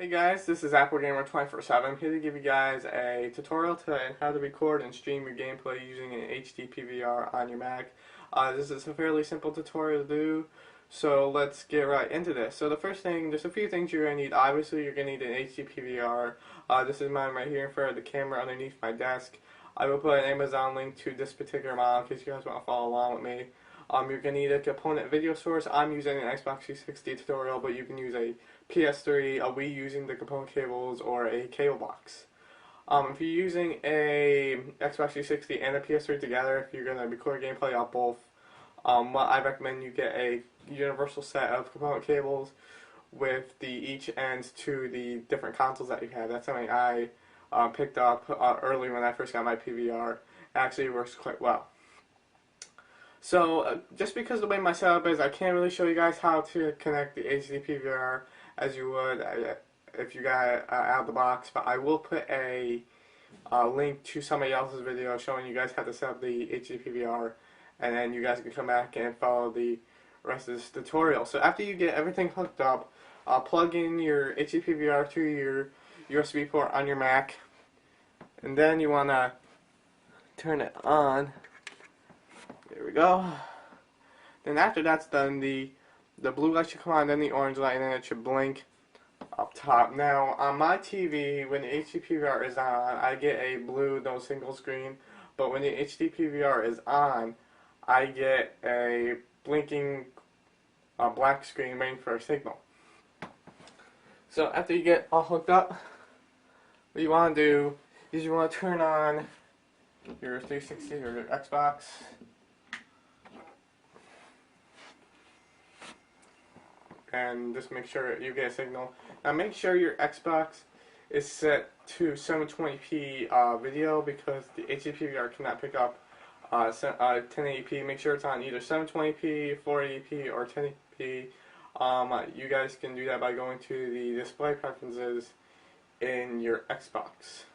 Hey guys, this is Apple Gamer 24/7. I'm here to give you guys a tutorial on how to record and stream your gameplay using an HD PVR on your Mac. This is a fairly simple tutorial to do, so let's get right into this. So the first thing, there's a few things you're going to need. Obviously, you're going to need an HD PVR. This is mine right here in front of the camera underneath my desk. I will put an Amazon link to this particular model in case you guys want to follow along with me. You're going to need a component video source. I'm using an Xbox 360 tutorial, but you can use a PS3, a Wii using the component cables, or a cable box. If you're using a Xbox 360 and a PS3 together, if you're going to record gameplay off both, what I recommend you get a universal set of component cables with the each ends to the different consoles that you have. That's something I picked up early when I first got my PVR. It actually works quite well. So, just because of the way my setup is, I can't really show you guys how to connect the HD PVR as you would if you got it out of the box, but I will put a link to somebody else's video showing you guys how to set up the HD PVR, and then you guys can come back and follow the rest of this tutorial. So after you get everything hooked up, plug in your HD PVR to your USB port on your Mac, and then you want to turn it on. There we go. Then after that's done, the blue light should come on, then the orange light, and then it should blink up top. Now, on my TV, when the HD PVR is on, I get a blue, no single screen. But when the HD PVR is on, I get a blinking black screen waiting for a signal. So after you get all hooked up, what you want to do is you want to turn on your 360 or your Xbox. And just make sure you get a signal. Now make sure your Xbox is set to 720p video because the HD PVR cannot pick up 1080p. Make sure it's on either 720p, 480p, or 1080p. You guys can do that by going to the display preferences in your Xbox.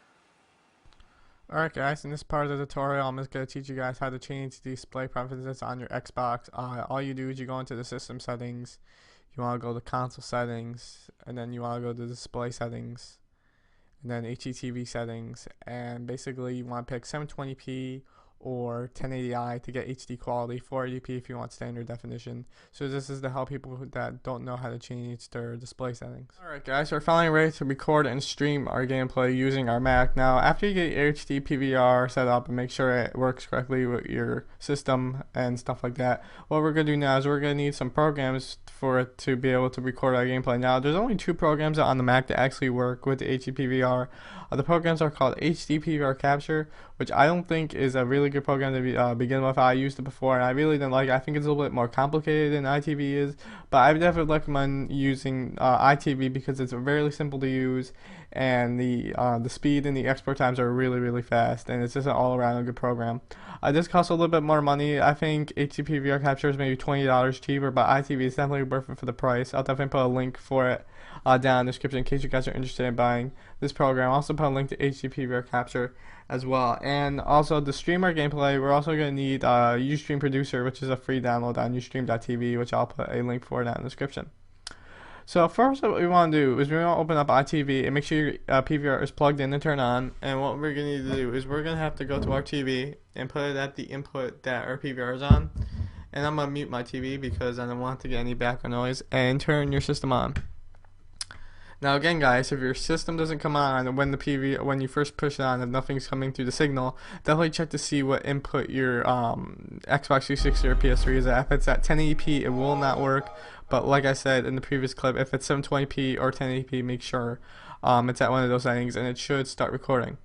Alright guys, in this part of the tutorial I'm just going to teach you guys how to change the display preferences on your Xbox. All you do is you go into the system settings, you want to go to console settings, and then you want to go to display settings, and then HDTV settings, and basically you want to pick 720p or 1080i to get HD quality, 480p if you want standard definition. So this is to help people that don't know how to change their display settings. Alright guys, we're finally ready to record and stream our gameplay using our Mac. Now after you get your HD PVR set up and make sure it works correctly with your system and stuff like that, what we're going to do now is we're going to need some programs for it to be able to record our gameplay. Now there's only two programs on the Mac that actually work with the HD PVR. The programs are called HD PVR Capture, which I don't think is a really good program to begin with. I used it before and I really didn't like it. I think it's a little bit more complicated than iTV is, but I would definitely recommend using iTV because it's very simple to use, and the speed and the export times are really fast, and it's just an all-around a good program. This costs a little bit more money. I think HD PVR Capture is maybe $20 cheaper, but iTV is definitely worth it for the price. I'll definitely put a link for it down in the description in case you guys are interested in buying this program. I'll also put a link to HD PVR Capture as well. And also to stream our gameplay, we're also going to need Ustream Producer, which is a free download on ustream.tv, which I'll put a link for down in the description. So first what we want to do is we want to open up iTV and make sure your PVR is plugged in and turned on. And what we're going to need to do is we're going to have to go to our TV and put it at the input that our PVR is on. And I'm going to mute my TV because I don't want to get any background noise, and turn your system on. Now again guys, if your system doesn't come on when you first push it on and nothing's coming through the signal, definitely check to see what input your Xbox 360 or PS3 is at. If it's at 1080p, it will not work, but like I said in the previous clip, if it's 720p or 1080p, make sure it's at one of those settings and it should start recording.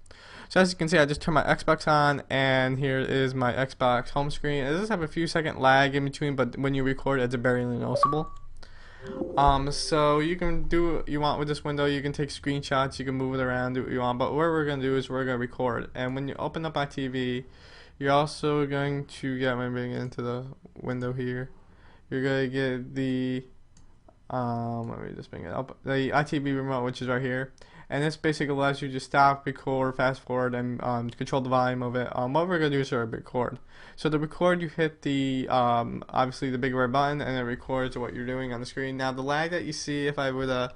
So as you can see, I just turned my Xbox on, and here is my Xbox home screen. It does have a few second lag in between, but when you record, it's barely noticeable. So you can do what you want with this window. You can take screenshots, you can move it around, do what you want, but what we're going to do is we're going to record. And when you open up iTV, you're also going to get, let me bring it into the window here, you're going to get the let me just bring it up, the iTV remote, which is right here, and this basically allows you to stop, record, fast forward, and control the volume of it. What we're gonna do is record. So to record, you hit the obviously the big red button, and it records what you're doing on the screen. Now the lag that you see, if I were to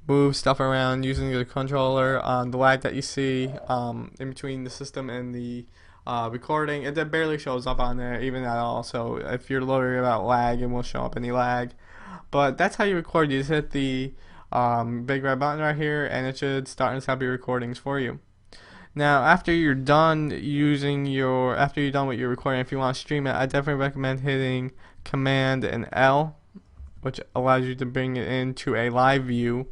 move stuff around using the controller, the lag that you see in between the system and the recording, it barely shows up on there even at all. So if you're worried about lag, it won't show up any lag. But that's how you record. You just hit the big red button right here, and it should start and stop your recordings for you. Now, after you're done with your recording, if you want to stream it, I definitely recommend hitting Command and L, which allows you to bring it into a live view.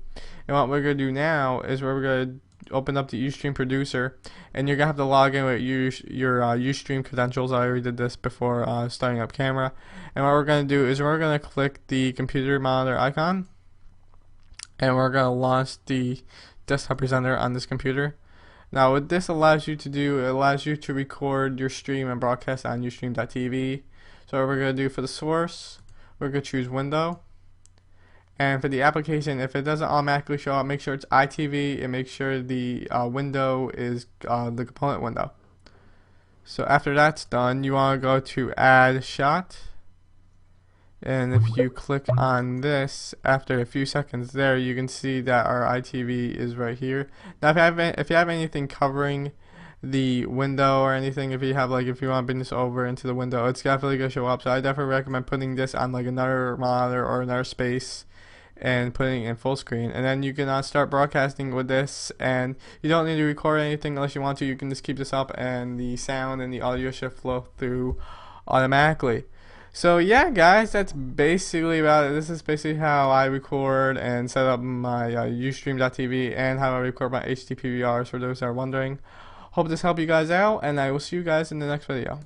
And what we're going to do now is we're going to open up the Ustream producer, and you're going to have to log in with your Ustream credentials. I already did this before starting up camera. And what we're going to do is we're going to click the computer monitor icon, and we're going to launch the desktop presenter on this computer. Now what this allows you to do, it allows you to record your stream and broadcast on Ustream.tv. So what we're going to do for the source, we're going to choose window. And for the application, if it doesn't automatically show up, make sure it's iTV, and make sure the window is the component window. So after that's done, you want to go to add shot. And if you click on this, after a few seconds there, you can see that our iTV is right here. Now if you have anything covering the window or anything, if you want to bring this over into the window, it's definitely going to show up. So I definitely recommend putting this on like another monitor or another space and putting it in full screen, and then you can start broadcasting with this. And you don't need to record anything unless you want to. You can just keep this up, and the sound and the audio should flow through automatically. So yeah, guys, that's basically about it. This is basically how I record and set up my Ustream.tv, and how I record my HD PVRs, for those that are wondering. Hope this helped you guys out, and I will see you guys in the next video.